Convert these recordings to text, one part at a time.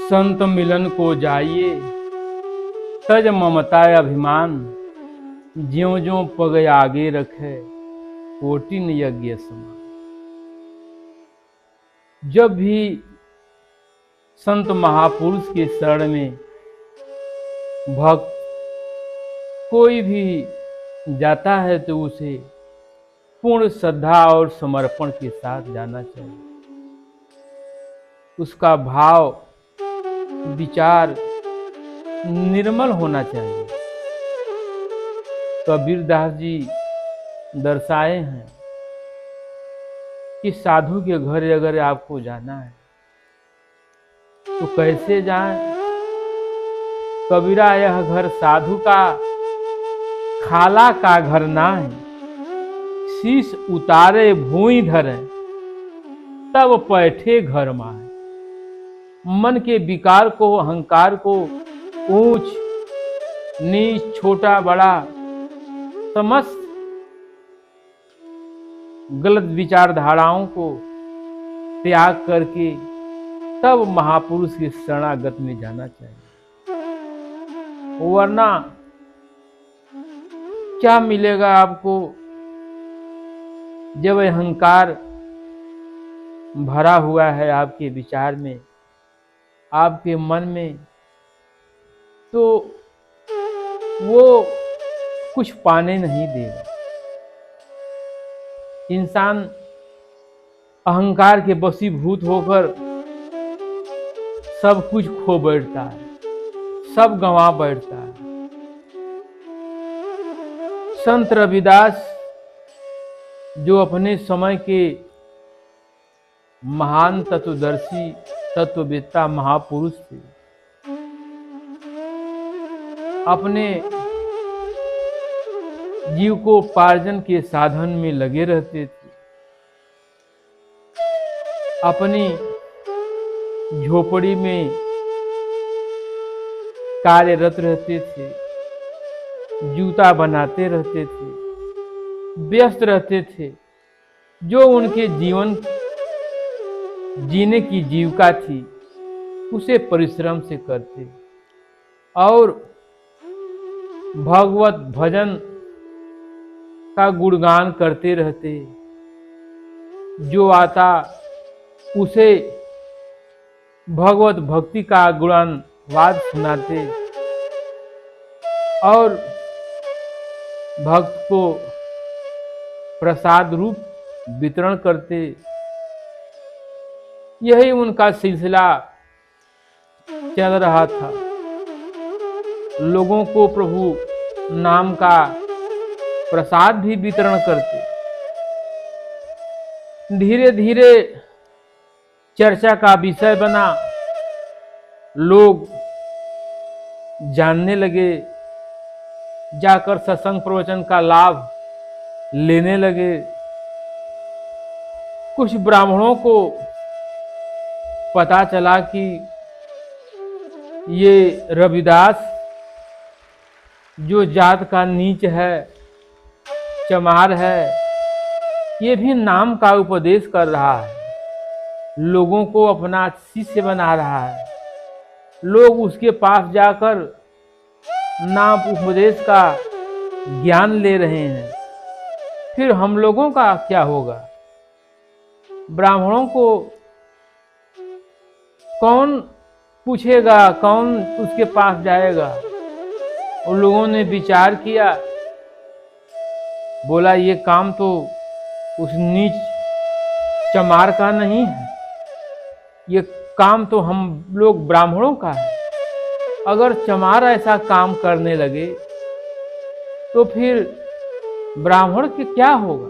संत मिलन को जाइए, तज ममता अभिमान, ज्यों ज्यों पग आगे रखे, कोटिन यज्ञ समान। जब भी संत महापुरुष के शरण में भक्त कोई भी जाता है तो उसे पूर्ण श्रद्धा और समर्पण के साथ जाना चाहिए। उसका भाव विचार निर्मल होना चाहिए। कबीरदास जी दर्शाए हैं कि साधु के घर अगर आपको जाना है तो कैसे जाएं? कबीरा यह घर साधु का खाला का घर ना है, शीश उतारे भूई धरे, तब पैठे घर माए। मन के विकार को, अहंकार को, ऊंच नीच, छोटा बड़ा, समस्त गलत विचारधाराओं को त्याग करके तब महापुरुष के शरणागत में जाना चाहिए। वरना क्या मिलेगा आपको? जब अहंकार भरा हुआ है आपके विचार में, आपके मन में, तो वो कुछ पाने नहीं देगा। इंसान अहंकार के वशीभूत होकर सब कुछ खो बैठता है, सब गंवा बैठता है। संत रविदास जो अपने समय के महान तत्वदर्शी, तत्ववेत्ता महापुरुष थे, अपने जीविकोपार्जन के साधन में लगे रहते थे। अपनी झोपड़ी में कार्यरत रहते थे, जूता बनाते रहते थे, व्यस्त रहते थे। जो उनके जीवन जीने की जीविका थी उसे परिश्रम से करते और भगवत भजन का गुणगान करते रहते। जो आता उसे भगवत भक्ति का गुणवाद सुनाते और भक्त को प्रसाद रूप वितरण करते। यही उनका सिलसिला चल रहा था। लोगों को प्रभु नाम का प्रसाद भी वितरण करते। धीरे धीरे चर्चा का विषय बना, लोग जानने लगे, जाकर सत्संग प्रवचन का लाभ लेने लगे। कुछ ब्राह्मणों को पता चला कि ये रविदास जो जात का नीच है, चमार है, ये भी नाम का उपदेश कर रहा है, लोगों को अपना शिष्य बना रहा है। लोग उसके पास जाकर नाम उपदेश का ज्ञान ले रहे हैं, फिर हम लोगों का क्या होगा? ब्राह्मणों को कौन पूछेगा, कौन उसके पास जाएगा? उन लोगों ने विचार किया, बोला ये काम तो उस नीच चमार का नहीं है, ये काम तो हम लोग ब्राह्मणों का है। अगर चमार ऐसा काम करने लगे तो फिर ब्राह्मण के क्या होगा?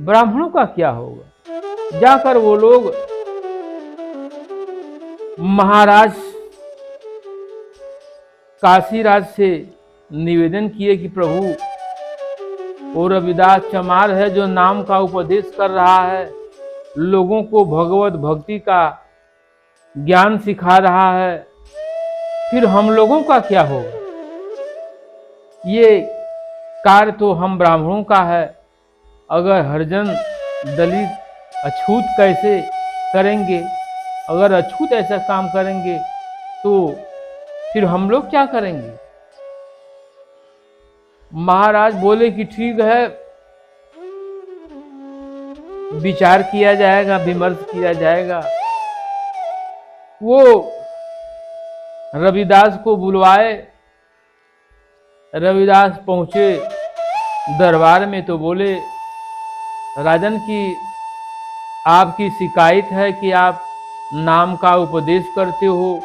ब्राह्मणों का क्या होगा? जाकर वो लोग महाराज काशीराज से निवेदन किए कि प्रभु, वो रविदास चमार है जो नाम का उपदेश कर रहा है, लोगों को भगवत भक्ति का ज्ञान सिखा रहा है, फिर हम लोगों का क्या होगा? ये कार्य तो हम ब्राह्मणों का है, अगर हरिजन दलित अछूत कैसे करेंगे? अगर अछूत ऐसा काम करेंगे तो फिर हम लोग क्या करेंगे? महाराज बोले कि ठीक है, विचार किया जाएगा, विमर्श किया जाएगा। वो रविदास को बुलवाए। रविदास पहुंचे दरबार में तो बोले, राजन की आपकी शिकायत है कि आप नाम का उपदेश करते हो,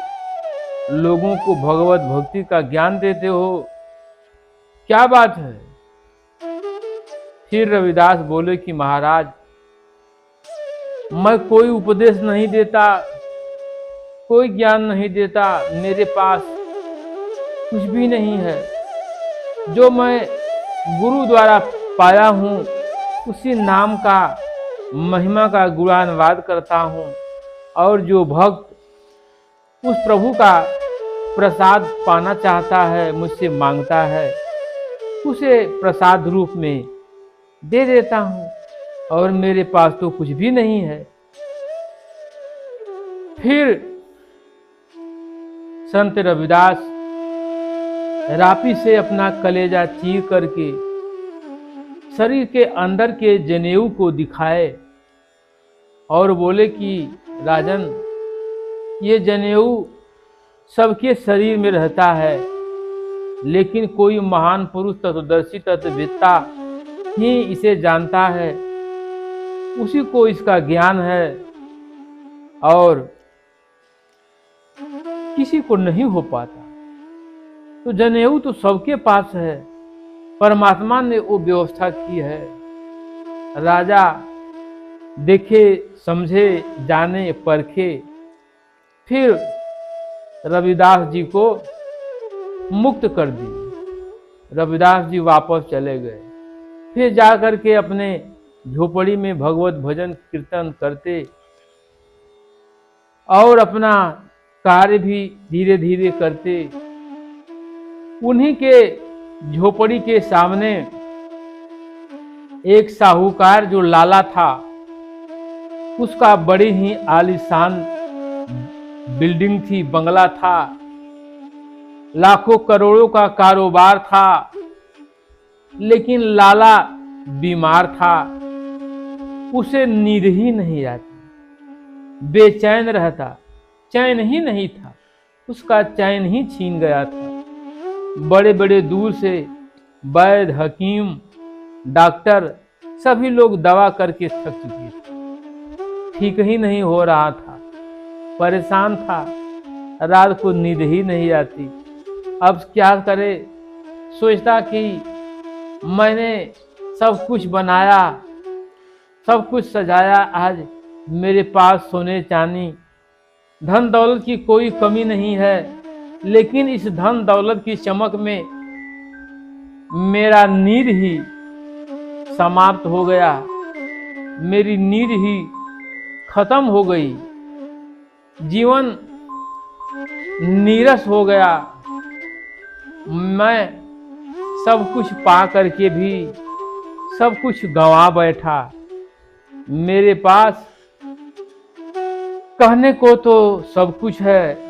लोगों को भगवत भक्ति का ज्ञान देते हो, क्या बात है? फिर रविदास बोले कि महाराज, मैं कोई उपदेश नहीं देता, कोई ज्ञान नहीं देता, मेरे पास कुछ भी नहीं है। जो मैं गुरु द्वारा पाया हूँ उसी नाम का महिमा का गुणानुवाद करता हूँ, और जो भक्त उस प्रभु का प्रसाद पाना चाहता है, मुझसे मांगता है, उसे प्रसाद रूप में दे देता हूँ, और मेरे पास तो कुछ भी नहीं है। फिर संत रविदास रापी से अपना कलेजा चीर करके शरीर के अंदर के जनेऊ को दिखाए और बोले कि राजन, ये जनेऊ सबके शरीर में रहता है, लेकिन कोई महान पुरुष, तत्वदर्शी, तत्ववेत्ता ही इसे जानता है, उसी को इसका ज्ञान है, और किसी को नहीं हो पाता। तो जनेऊ तो सबके पास है, परमात्मा ने वो व्यवस्था की है। राजा देखे, समझे, जाने, परखे, फिर रविदास जी को मुक्त कर दी। रविदास जी वापस चले गए। फिर जाकर के अपने झोपड़ी में भगवत भजन कीर्तन करते और अपना कार्य भी धीरे धीरे करते। उन्हीं के झोपड़ी के सामने एक साहूकार जो लाला था, उसका बड़ी ही आलीशान बिल्डिंग थी, बंगला था, लाखों करोड़ों का कारोबार था, लेकिन लाला बीमार था, उसे नींद ही नहीं आती, बेचैन रहता, चैन ही नहीं था, उसका चैन ही छीन गया था। बड़े बड़े दूर से वैद्य, हकीम, डॉक्टर सभी लोग दवा करके थक चुके थे, ठीक ही नहीं हो रहा था, परेशान था, रात को नींद ही नहीं आती। अब क्या करे? सोचता कि मैंने सब कुछ बनाया, सब कुछ सजाया, आज मेरे पास सोने चांदी धन दौलत की कोई कमी नहीं है, लेकिन इस धन दौलत की चमक में मेरा नींद ही समाप्त हो गया, मेरी नींद ही खत्म हो गई, जीवन नीरस हो गया। मैं सब कुछ पा करके भी सब कुछ गंवा बैठा। मेरे पास कहने को तो सब कुछ है,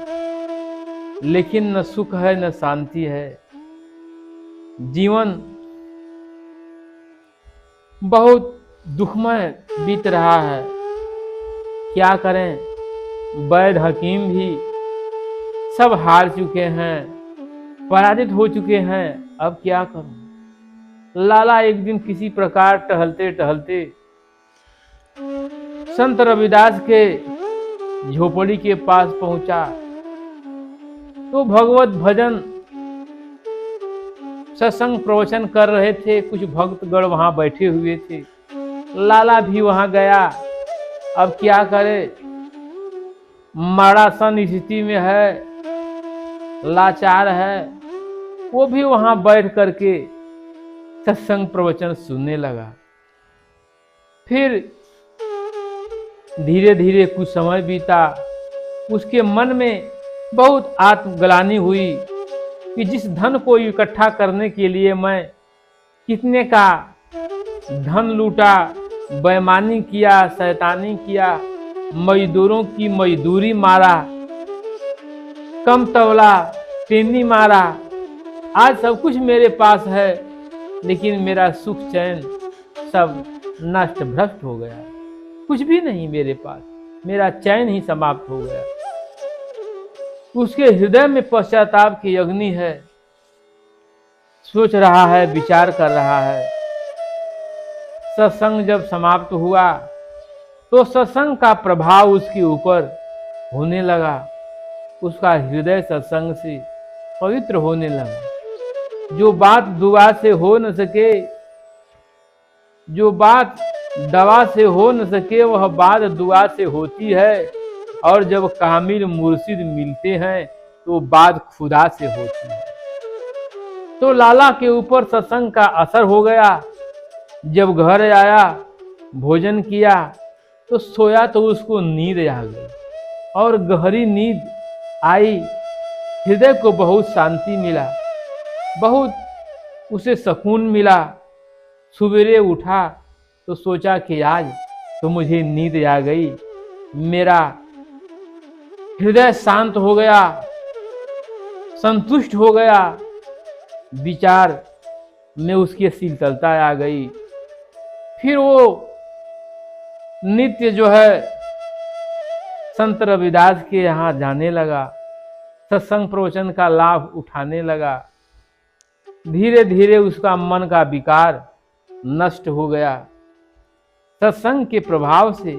लेकिन न सुख है न शांति है। जीवन बहुत दुखमय बीत रहा है। क्या करें? वैद्य, हकीम भी सब हार चुके हैं, पराजित हो चुके हैं। अब क्या करूं? लाला एक दिन किसी प्रकार टहलते टहलते संत रविदास के झोपड़ी के पास पहुंचा, तो भगवत भजन सत्संग प्रवचन कर रहे थे, कुछ भक्तगण वहां बैठे हुए थे। लाला भी वहां गया। अब क्या करे? मरासन स्थिति में है, लाचार है। वो भी वहां बैठ करके सत्संग प्रवचन सुनने लगा। फिर धीरे धीरे कुछ समय बीता। उसके मन में बहुत आत्मग्लानि हुई कि जिस धन को इकट्ठा करने के लिए मैं कितने का धन लूटा, बेईमानी किया, शैतानी किया, मजदूरों की मजदूरी मारा, कम तौला तेनी मारा। आज सब कुछ मेरे पास है, लेकिन मेरा सुख चैन सब नष्ट भ्रष्ट हो गया। कुछ भी नहीं मेरे पास, मेरा चैन ही समाप्त हो गया। उसके हृदय में पश्चाताप की अग्नि है, सोच रहा है, विचार कर रहा है। सत्संग जब समाप्त हुआ तो सत्संग का प्रभाव उसके ऊपर होने लगा। उसका हृदय सत्संग से पवित्र होने लगा। जो बात दुआ से हो न सके, जो बात दवा से हो न सके, वह बात दुआ से होती है। और जब कामिल मुर्शिद मिलते हैं तो बात खुदा से होती है। तो लाला के ऊपर सत्संग का असर हो गया। जब घर आया, भोजन किया तो सोया तो उसको नींद आ गई और गहरी नींद आई। हृदय को बहुत शांति मिला, बहुत उसे सुकून मिला। सवेरे उठा तो सोचा कि आज तो मुझे नींद आ गई, मेरा हृदय शांत हो गया, संतुष्ट हो गया। विचार में उसकी शीतलता आ गई। फिर वो नित्य जो है संत रविदास के यहाँ जाने लगा, सत्संग प्रवचन का लाभ उठाने लगा। धीरे धीरे उसका मन का विकार नष्ट हो गया सत्संग के प्रभाव से।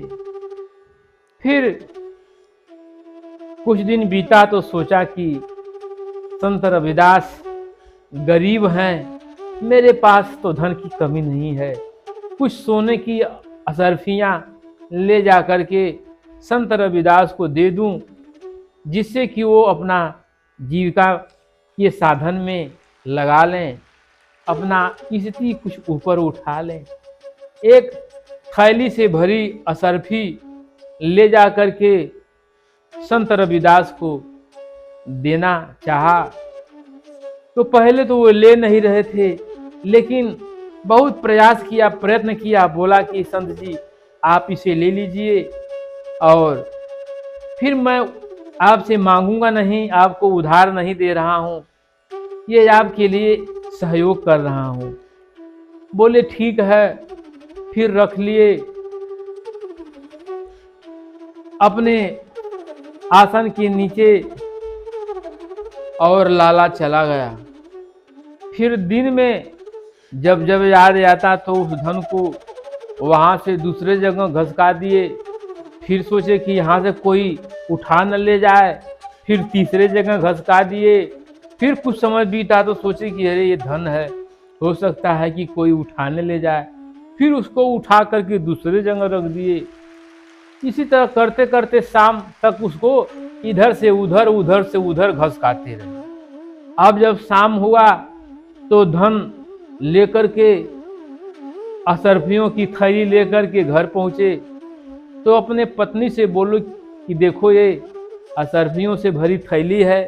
फिर कुछ दिन बीता तो सोचा कि संत रविदास गरीब हैं, मेरे पास तो धन की कमी नहीं है, कुछ सोने की असरफियाँ ले जा कर के संत रविदास को दे दूं, जिससे कि वो अपना जीविका के साधन में लगा लें, अपना स्थिति कुछ ऊपर उठा लें। एक थैली से भरी असरफी ले जा कर के संत रविदास को देना चाहा। तो पहले तो वो ले नहीं रहे थे, लेकिन बहुत प्रयास किया, प्रयत्न किया। बोला कि संत जी आप इसे ले लीजिए और फिर मैं आपसे मांगूंगा नहीं, आपको उधार नहीं दे रहा हूँ, ये आपके लिए सहयोग कर रहा हूँ। बोले ठीक है। फिर रख लिए। अपने आसन के नीचे और लाला चला गया। फिर दिन में जब जब याद आता तो उस धन को वहाँ से दूसरे जगह घसका दिए। फिर सोचे कि यहाँ से कोई उठा न ले जाए, फिर तीसरे जगह घसका दिए। फिर कुछ समय बीता तो सोचे कि अरे ये धन है, हो सकता है कि कोई उठाने ले जाए। फिर उसको उठा करके दूसरे जगह रख दिए। इसी तरह करते करते शाम तक उसको इधर से उधर, उधर से उधर घसकाते रहे। अब जब शाम हुआ तो धन लेकर के, असरफियों की थैली लेकर के घर पहुंचे। तो अपने पत्नी से बोलो कि देखो ये असरफियों से भरी थैली है,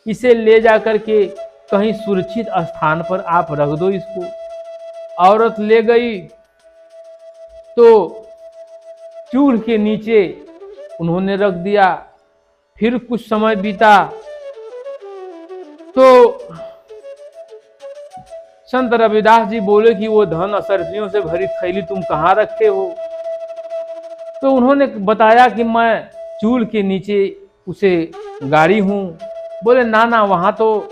इसे ले जा कर के कहीं सुरक्षित स्थान पर आप रख दो इसको। औरत ले गई तो चूल्हे के नीचे उन्होंने रख दिया। फिर कुछ समय बीता तो संत रविदास जी बोले कि वो धन असरफियों से भरी थैली तुम कहाँ रखे हो? तो उन्होंने बताया कि मैं चूल्हे के नीचे उसे गाड़ी हूँ। बोले ना ना, वहाँ तो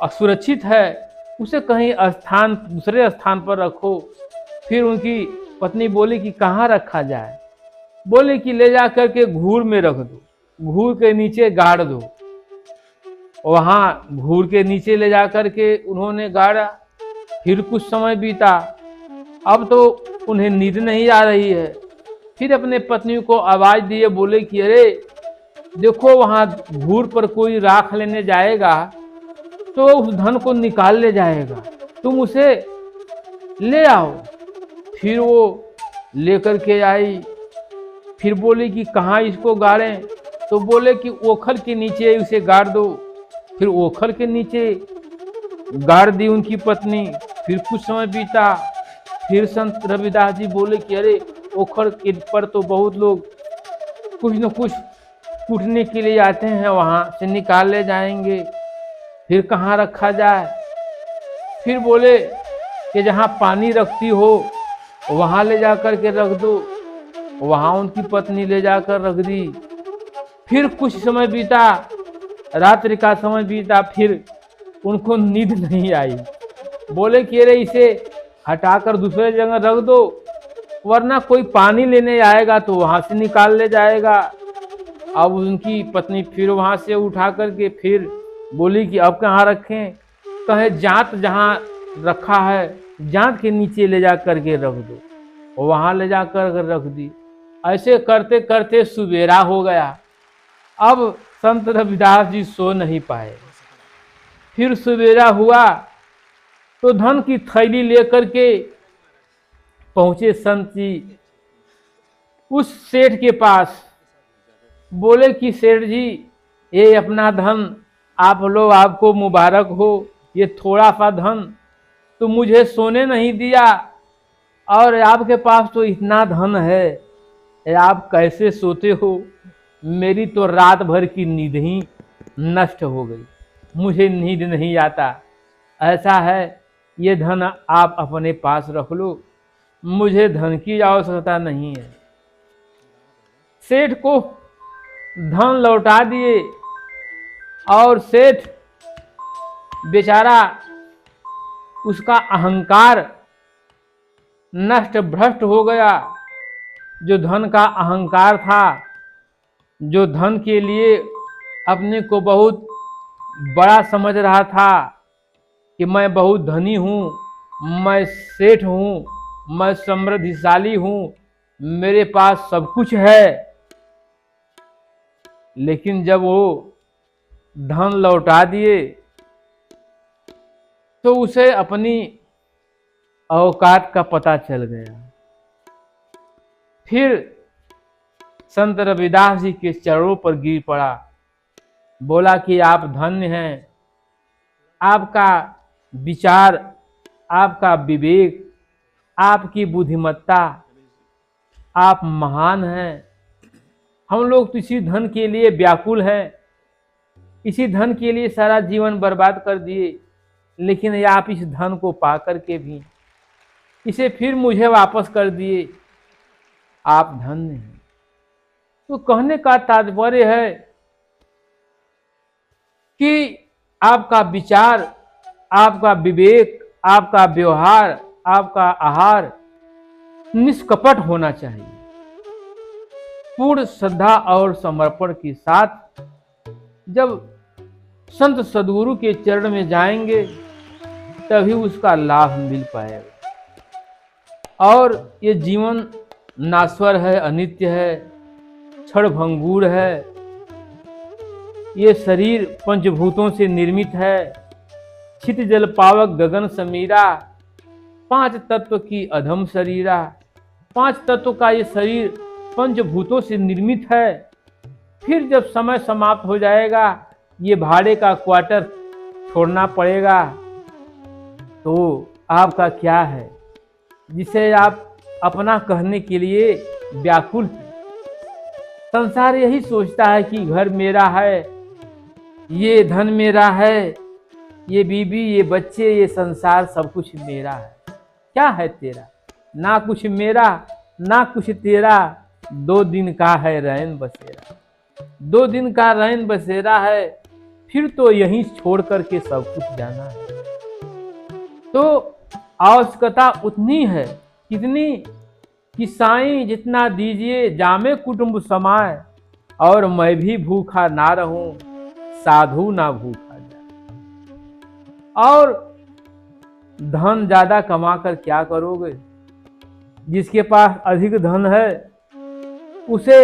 असुरक्षित है, उसे कहीं स्थान, दूसरे स्थान पर रखो। फिर उनकी पत्नी बोली कि कहाँ रखा जाए? बोले कि ले जा करके घूर में रख दो, घूर के नीचे गाड़ दो। वहाँ घूर के नीचे ले जा करके उन्होंने गाड़ा। फिर कुछ समय बीता, अब तो उन्हें नींद नहीं आ रही है। फिर अपने पत्नी को आवाज दिए, बोले कि अरे देखो वहाँ घूर पर कोई राख लेने जाएगा तो उस धन को निकाल ले जाएगा, तुम उसे ले आओ। फिर वो लेकर के आई। फिर बोले कि कहाँ इसको गाड़ें? तो बोले कि ओखल के नीचे उसे गाड़ दो। फिर ओखल के नीचे गाड़ दी उनकी पत्नी। फिर कुछ समय बीता। फिर संत रविदास जी बोले कि अरे ओखल के पर तो बहुत लोग कुछ न कुछ कूटने के लिए आते हैं, वहाँ से निकाल ले जाएंगे। फिर कहाँ रखा जाए? फिर बोले कि जहाँ पानी रखती हो वहाँ ले जा कर के रख दो। वहाँ उनकी पत्नी ले जाकर रख दी। फिर कुछ समय बीता, रात्रि का समय बीता, फिर उनको नींद नहीं आई। बोले कि अरे इसे हटाकर दूसरे जगह रख दो, वरना कोई पानी लेने आएगा तो वहाँ से निकाल ले जाएगा। अब उनकी पत्नी फिर वहाँ से उठा करके फिर बोली कि अब कहाँ रखें? कहे जांत जहाँ रखा है जांत के नीचे ले जा करके रख दो। वहाँ ले जा कर रख दी। ऐसे करते करते सुबेरा हो गया। अब संत रविदास जी सो नहीं पाए। फिर सुबेरा हुआ तो धन की थैली लेकर के पहुंचे संत जी उस सेठ के पास। बोले कि सेठ जी, ये अपना धन आप लो, आपको मुबारक हो। ये थोड़ा सा धन तो मुझे सोने नहीं दिया, और आपके पास तो इतना धन है, आप कैसे सोते हो? मेरी तो रात भर की नींद ही नष्ट हो गई, मुझे नींद नहीं आता। ऐसा है, ये धन आप अपने पास रख लो, मुझे धन की आवश्यकता नहीं है। सेठ को धन लौटा दिए, और सेठ बेचारा उसका अहंकार नष्ट भ्रष्ट हो गया। जो धन का अहंकार था, जो धन के लिए अपने को बहुत बड़ा समझ रहा था कि मैं बहुत धनी हूँ, मैं सेठ हूँ, मैं समृद्धिशाली हूँ, मेरे पास सब कुछ है। लेकिन जब वो धन लौटा दिए तो उसे अपनी औकात का पता चल गया। फिर संत रविदास जी के चरणों पर गिर पड़ा। बोला कि आप धन्य हैं, आपका विचार, आपका विवेक, आपकी बुद्धिमत्ता, आप महान हैं। हम लोग तो इसी धन के लिए व्याकुल हैं, इसी धन के लिए सारा जीवन बर्बाद कर दिए, लेकिन आप इस धन को पा करके भी इसे फिर मुझे वापस कर दिए। आप धन्य हैं। तो कहने का तात्पर्य है कि आपका विचार, आपका विवेक, आपका व्यवहार, आपका आहार निष्कपट होना चाहिए। पूर्ण श्रद्धा और समर्पण के साथ जब संत सद्गुरु के चरण में जाएंगे तभी उसका लाभ मिल पाएगा। और ये जीवन नाश्वर है, अनित्य है, क्षणभंगुर है। ये शरीर पंचभूतों से निर्मित है, छित जल पावक गगन समीरा, 5 तत्व की अधम शरीरा। 5 तत्व का ये शरीर पंचभूतों से निर्मित है। फिर जब समय समाप्त हो जाएगा, ये भाड़े का क्वार्टर छोड़ना पड़ेगा। तो आपका क्या है जिसे आप अपना कहने के लिए व्याकुल हैं? संसार यही सोचता है कि घर मेरा है, ये धन मेरा है, ये बीबी, ये बच्चे, ये संसार सब कुछ मेरा है। क्या है तेरा? ना कुछ मेरा, ना कुछ तेरा। 2 दिन का है रैन बसेरा, 2 दिन का रैन बसेरा है, फिर तो यहीं छोड़ करके सब कुछ जाना है। तो आवश्यकता उतनी है, कितनी कि साईं जितना दीजिए जामे कुटुंब समाए, और मैं भी भूखा ना रहूं, साधु ना भूखा जाए। और धन ज्यादा कमा कर क्या करोगे? जिसके पास अधिक धन है उसे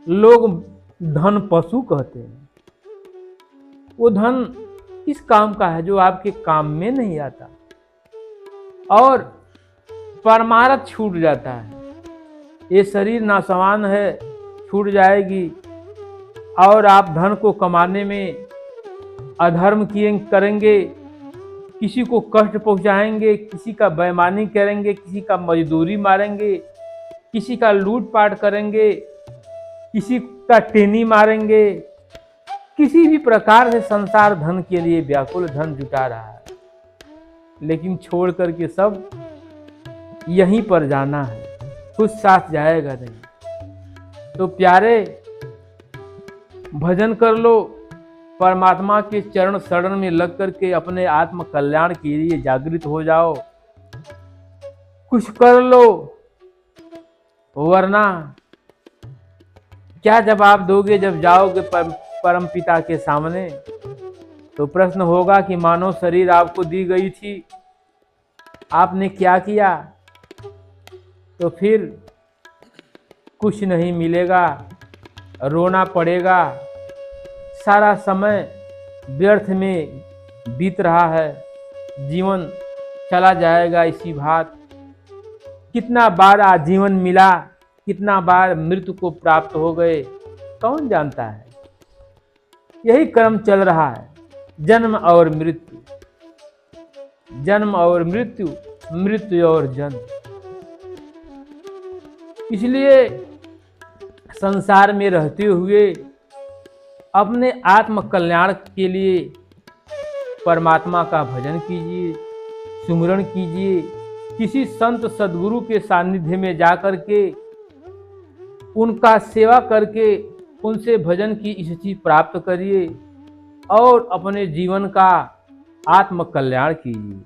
लोग धन पशु कहते हैं। वो धन किस काम का है जो आपके काम में नहीं आता, और परमारथ छूट जाता है। ये शरीर नासवान है, छूट जाएगी, और आप धन को कमाने में अधर्म करेंगे, किसी को कष्ट पहुंचाएंगे, किसी का बेईमानी करेंगे, किसी का मजदूरी मारेंगे, किसी का लूटपाट करेंगे, किसी का टेनी मारेंगे, किसी भी प्रकार से संसार धन के लिए व्याकुल, धन जुटा रहा है, लेकिन छोड़ करके सब यहीं पर जाना है, कुछ साथ जाएगा नहीं। तो प्यारे, भजन कर लो, परमात्मा के चरण शरण में लग करके अपने आत्म कल्याण के लिए जागृत हो जाओ, कुछ कर लो, वरना क्या जवाब दोगे जब जाओगे परम पिता के सामने? तो प्रश्न होगा कि मानव शरीर आपको दी गई थी, आपने क्या किया? तो फिर कुछ नहीं मिलेगा, रोना पड़ेगा, सारा समय व्यर्थ में बीत रहा है, जीवन चला जाएगा इसी बात। कितना बार आजीवन मिला, कितना बार मृत्यु को प्राप्त हो गए, कौन जानता है। यही क्रम चल रहा है, जन्म और मृत्यु, जन्म और मृत्यु, मृत्यु और जन्म। इसलिए संसार में रहते हुए अपने आत्म कल्याण के लिए परमात्मा का भजन कीजिए, सुमिरन कीजिए, किसी संत सद्गुरु के सानिध्य में जाकर के उनका सेवा करके उनसे भजन की स्थिति प्राप्त करिए और अपने जीवन का आत्म कल्याण कीजिए।